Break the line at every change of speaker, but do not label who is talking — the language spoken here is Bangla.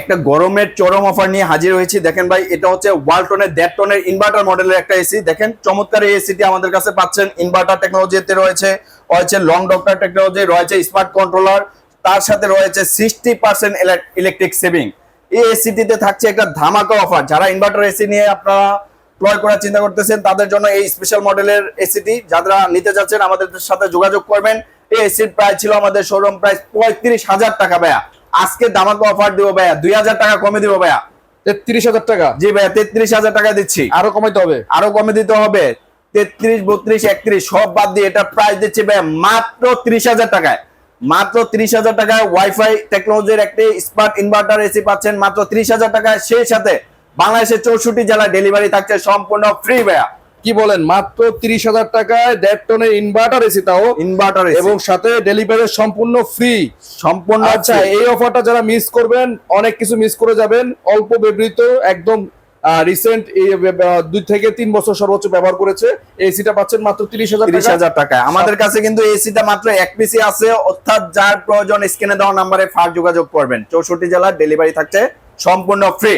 একটা গরমের চরম অফার নিয়ে হাজির হয়েছি। দেখেন ভাই, এটা হচ্ছে ওয়ালটনের 1.5 টনের ইনভার্টার মডেলের একটা এসি। দেখেন চমৎকার এই এসিটি আমাদের কাছে পাচ্ছেন। ইনভার্টার টেকনোলজিতে রয়েছে লং ডক্টর টেকনোলজি, রয়েছে স্মার্ট কন্ট্রোলার, তার সাথে রয়েছে 60% ইলেকট্রিক সেভিং। এই এসিটিতে থাকছে একটা ধামাকা অফার। যারা ইনভার্টার এসি নিয়ে আপনারা ক্রয় করার চিন্তা করতেছেন তাদের জন্য এই স্পেশাল মডেলের এসিটি যারা নিতে যাচ্ছেন আমাদের সাথে যোগাযোগ করবেন। এই এসির প্রাইস ছিল আমাদের শোরুম প্রাইস 35,000 টাকা ভাইয়া। আজকে ধামাকা অফার দিব ভাইয়া, 2,000 টাকা কমে দিব ভাইয়া।
33,000 টাকা?
জি ভাইয়া, 33,000 টাকা দিচ্ছি।
আরো কমাইতে হবে?
আরো কমে দিতে হবে। 33, 32, 31 সব বাদ দিয়ে এটা প্রাইস দিচ্ছি ভাইয়া মাত্র 30,000 টাকায়। মাত্র 30,000 টাকায় ওয়াইফাই টেকনোলজির একটি স্মার্ট ইনভার্টার এসি পাচ্ছেন মাত্র 30,000 টাকায়। সেই সাথে বাংলাদেশের 64 জেলায় ডেলিভারি থাকছে সম্পূর্ণ ফ্রি ভাইয়া।
কি বলেন, মাত্র 30,000 টাকায় 1.5 টনের ইনভার্টার এসি, তাও
ইনভার্টার
এবং সাথে ডেলিভারি সম্পূর্ণ ফ্রি।
সম্পূর্ণ।
আচ্ছা, এই অফারটা যারা মিস করবেন, অনেক কিছু মিস করে যাবেন। অল্প ব্যবহৃত, একদম রিসেন্ট 2 থেকে 3 বছর সর্বোচ্চ ব্যবহার করেছে এসিটা পাচ্ছেন মাত্র
30,000 টাকায়। আমাদের কাছে কিন্তু এসিটা মাত্র এক পিসি আছে, অর্থাৎ যার প্রয়োজন স্ক্রিনে দেওয়া নাম্বারে যোগাযোগ করবেন। 64 জেলার ডেলিভারি থাকছে সম্পূর্ণ ফ্রি।